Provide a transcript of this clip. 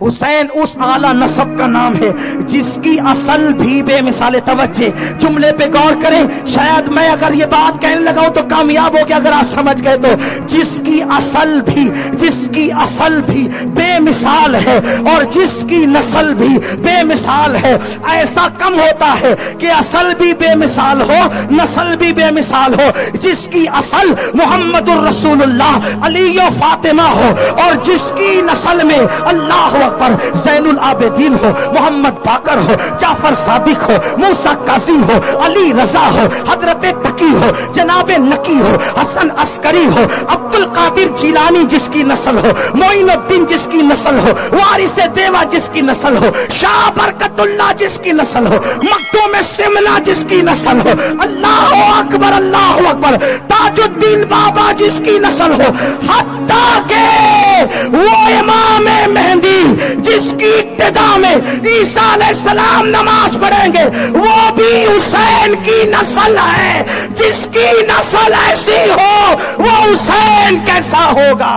حسین اس اعلیٰ نسب کا نام ہے جس کی اصل بھی بے مثال. توجہ جملے پہ غور کریں, شاید میں اگر یہ بات کہنے لگا تو کامیاب ہو گیا اگر آپ سمجھ گئے تو. جس کی اصل بھی بے مثال ہے اور جس کی نسل بھی بے مثال ہے. ایسا کم ہوتا ہے کہ اصل بھی بے مثال ہو نسل بھی بے مثال ہو. جس کی اصل محمد الرسول اللہ علی و فاطمہ ہو اور جس کی نسل میں اللہ اکبر زین العابدین ہو, محمد باقر ہو, جعفر صادق ہو, موسیٰ کاظم ہو, علی رضا ہو, حضرت تقی ہو, جناب نقی ہو, حسن عسکری ہو, عبد القادر جیلانی جس کی نسل ہو, معین الدین جس کی نسل ہو, وارث دیوا جس کی نسل ہو, شاہ برکت اللہ جس کی نسل ہو, مخدوم سمنا جس کی نسل ہو, اللہ اکبر, تاج الدین بابا جس کی نسل ہو, حتیٰ کہ وہ امام مہدی جس کی ابتدا میں عیسیٰ علیہ السلام نماز پڑھیں گے وہ بھی حسین کی نسل ہے. جس کی نسل ایسی ہو وہ حسین کیسا ہوگا.